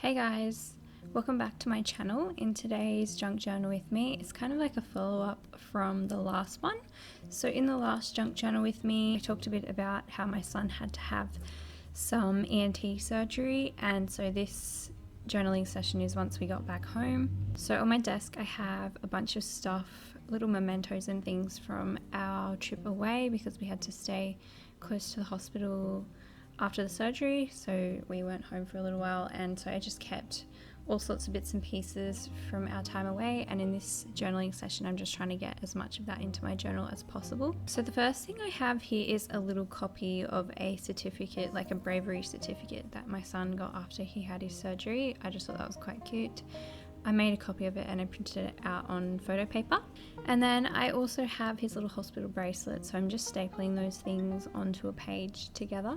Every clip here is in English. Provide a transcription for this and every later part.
Hey guys, welcome back to my channel. In today's junk journal with me, it's kind of like a follow-up from the last one. So in the last junk journal with me, I talked a bit about how my son had to have some ENT surgery, and so this journaling session is once we got back home. So on my desk I have a bunch of stuff, little mementos and things from our trip away because we had to stay close to the hospital after the surgery, so we weren't home for a little while, and so I just kept all sorts of bits and pieces from our time away, and in this journaling session I'm just trying to get as much of that into my journal as possible. So the first thing I have here is a little copy of a certificate, like a bravery certificate that my son got after he had his surgery. I just thought that was quite cute. I made a copy of it and I printed it out on photo paper. And then I also have his little hospital bracelet, so I'm just stapling those things onto a page together.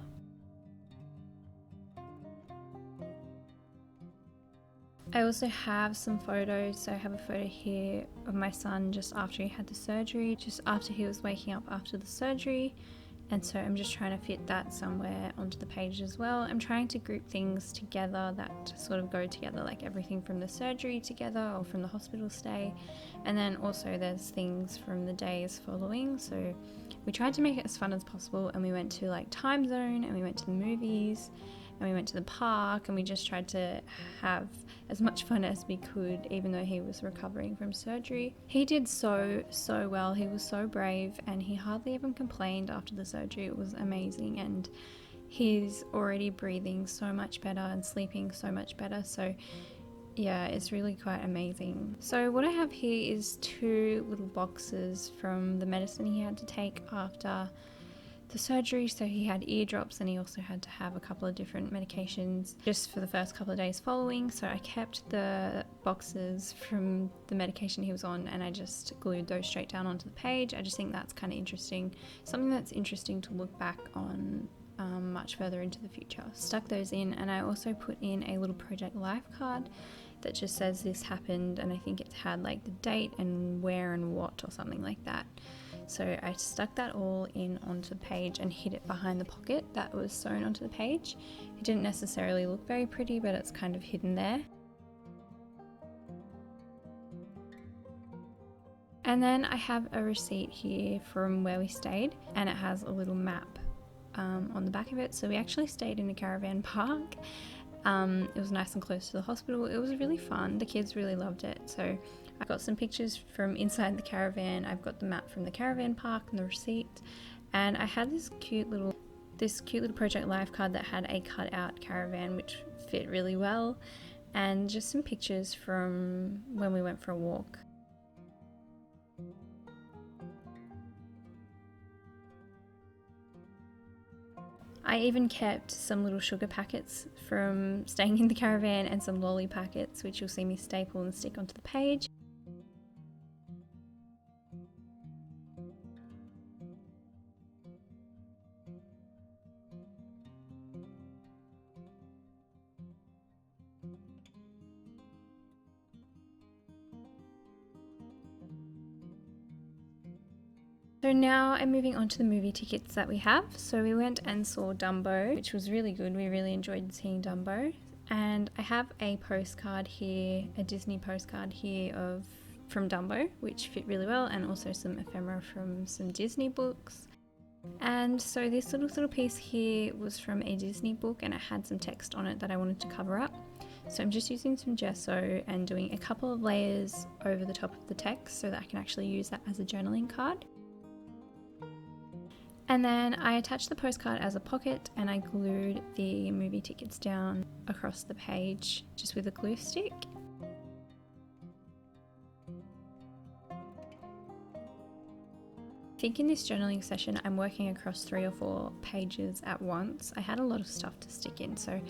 I also have some photos, so I have a photo here of my son just after he had the surgery, just after he was waking up after the surgery, and so I'm just trying to fit that somewhere onto the page as well. I'm trying to group things together that sort of go together, like everything from the surgery together or from the hospital stay, and then also there's things from the days following. So we tried to make it as fun as possible, and we went to like Time Zone, and we went to the movies, and we went to the park, and we just tried to have as much fun as we could, even though he was recovering from surgery. He did so well. He was so brave, and he hardly even complained after the surgery. It was amazing, and he's already breathing so much better and sleeping so much better. So yeah, it's really quite amazing. So what I have here is two little boxes from the medicine he had to take after the surgery. So he had eardrops, and he also had to have a couple of different medications just for the first couple of days following. So I kept the boxes from the medication he was on, and I just glued those straight down onto the page. I just think that's kind of interesting, something that's interesting to look back on much further into the future. Stuck those in, and I also put in a little Project Life card that just says this happened, and I think it had like the date and where and what or something like that. So I stuck that all in onto the page and hid it behind the pocket that was sewn onto the page. It didn't necessarily look very pretty, but it's kind of hidden there. And then I have a receipt here from where we stayed, and it has a little map on the back of it. So we actually stayed in a caravan park. It was nice and close to the hospital. It was really fun. The kids really loved it. So I got some pictures from inside the caravan. I've got the map from the caravan park and the receipt, and I had this cute little Project Life card that had a cut out caravan which fit really well, and just some pictures from when we went for a walk. I even kept some little sugar packets from staying in the caravan and some lolly packets, which you'll see me staple and stick onto the page. So now I'm moving on to the movie tickets that we have. So we went and saw Dumbo, which was really good. We really enjoyed seeing Dumbo. And I have a postcard here, a Disney postcard here from Dumbo, which fit really well, and also some ephemera from some Disney books. And so this little piece here was from a Disney book, and it had some text on it that I wanted to cover up. So I'm just using some gesso and doing a couple of layers over the top of the text so that I can actually use that as a journaling card. And then I attached the postcard as a pocket, and I glued the movie tickets down across the page just with a glue stick. I think in this journaling session I'm working across 3 or 4 pages at once. I had a lot of stuff to stick in, so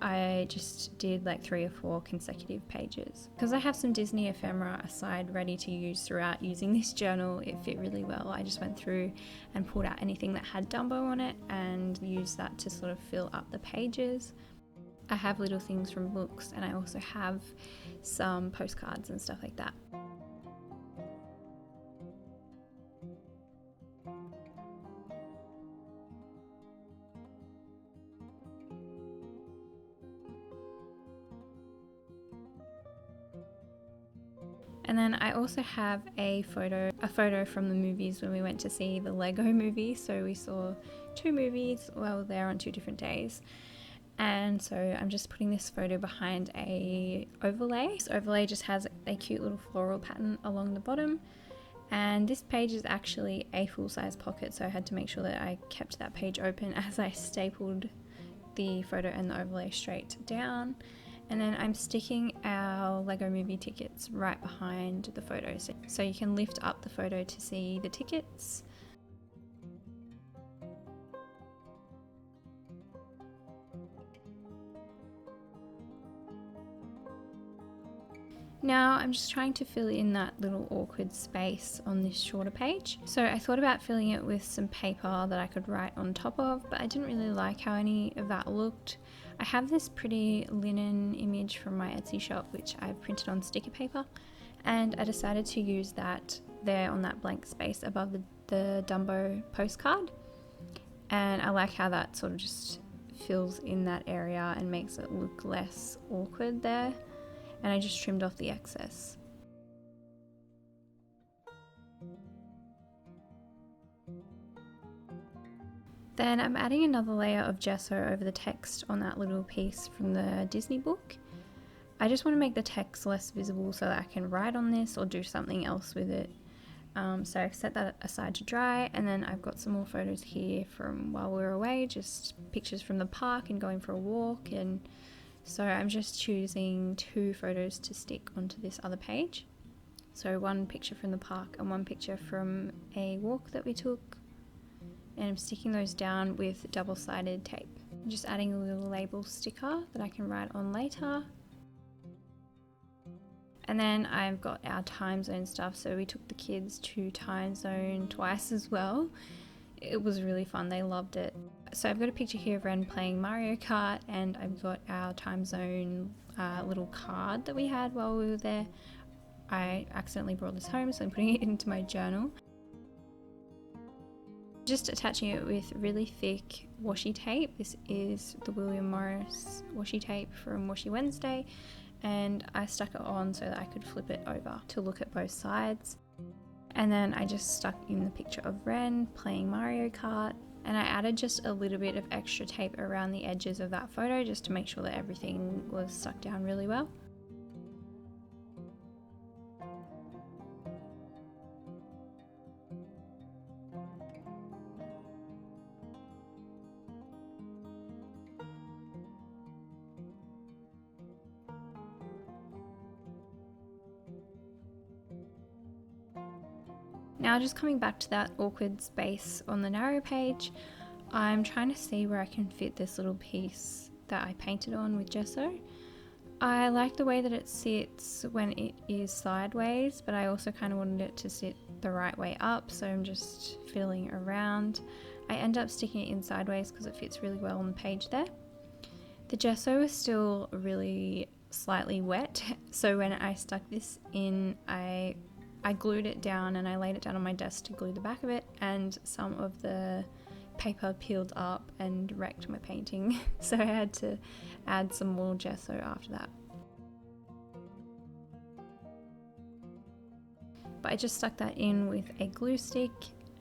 I just did like 3 or 4 consecutive pages. Because I have some Disney ephemera aside ready to use throughout using this journal, it fit really well. I just went through and pulled out anything that had Dumbo on it and used that to sort of fill up the pages. I have little things from books, and I also have some postcards and stuff like that. And then I also have a photo from the movies when we went to see the Lego movie. So we saw 2 movies while we were there on 2 different days. And so I'm just putting this photo behind a overlay. This overlay just has a cute little floral pattern along the bottom. And this page is actually a full-size pocket, so I had to make sure that I kept that page open as I stapled the photo and the overlay straight down. And then I'm sticking our Lego movie tickets right behind the photo, so you can lift up the photo to see the tickets. Now I'm just trying to fill in that little awkward space on this shorter page. So I thought about filling it with some paper that I could write on top of, but I didn't really like how any of that looked. I have this pretty linen image from my Etsy shop which I've printed on sticker paper, and I decided to use that there on that blank space above the Dumbo postcard. And I like how that sort of just fills in that area and makes it look less awkward there. And I just trimmed off the excess. Then I'm adding another layer of gesso over the text on that little piece from the Disney book. I just want to make the text less visible so that I can write on this or do something else with it. So I've set that aside to dry, and then I've got some more photos here from while we were away, just pictures from the park and going for a walk. And so I'm just choosing 2 photos to stick onto this other page. So one picture from the park and one picture from a walk that we took. And I'm sticking those down with double-sided tape. I'm just adding a little label sticker that I can write on later. And then I've got our time zone stuff. So we took the kids to time zone twice as well. It was really fun, they loved it. So I've got a picture here of Wren playing Mario Kart, and I've got our time zone little card that we had while we were there. I accidentally brought this home, so I'm putting it into my journal. Just attaching it with really thick washi tape. This is the William Morris washi tape from Washi Wednesday, and I stuck it on so that I could flip it over to look at both sides. And then I just stuck in the picture of Wren playing Mario Kart, and I added just a little bit of extra tape around the edges of that photo just to make sure that everything was stuck down really well. Now just coming back to that awkward space on the narrow page, I'm trying to see where I can fit this little piece that I painted on with gesso. I like the way that it sits when it is sideways, but I also kind of wanted it to sit the right way up, so I'm just fiddling around. I end up sticking it in sideways because it fits really well on the page there. The gesso is still really slightly wet, so when I stuck this in, I glued it down and I laid it down on my desk to glue the back of it, and some of the paper peeled up and wrecked my painting, so I had to add some more gesso after that. But I just stuck that in with a glue stick,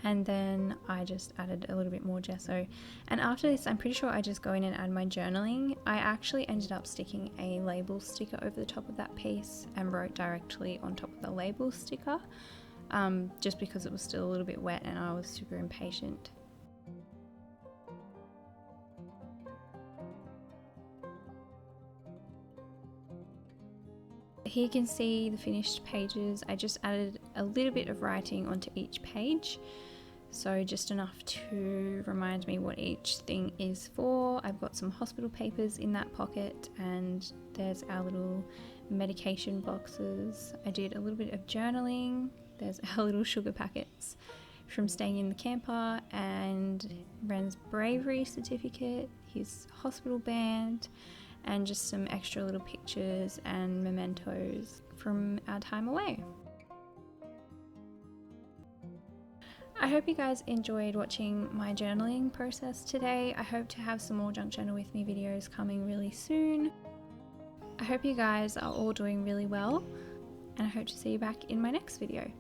and then I just added a little bit more gesso. And after this, I'm pretty sure I just go in and add my journaling. I actually ended up sticking a label sticker over the top of that piece and wrote directly on top of the label sticker, just because it was still a little bit wet and I was super impatient. Here you can see the finished pages. I just added a little bit of writing onto each page, so just enough to remind me what each thing is for. I've got some hospital papers in that pocket, and there's our little medication boxes. I did a little bit of journaling. There's our little sugar packets from staying in the camper, and Wren's bravery certificate, his hospital band, and just some extra little pictures and mementos from our time away. I hope you guys enjoyed watching my journaling process today. I hope to have some more Junk Journal with me videos coming really soon. I hope you guys are all doing really well, and I hope to see you back in my next video.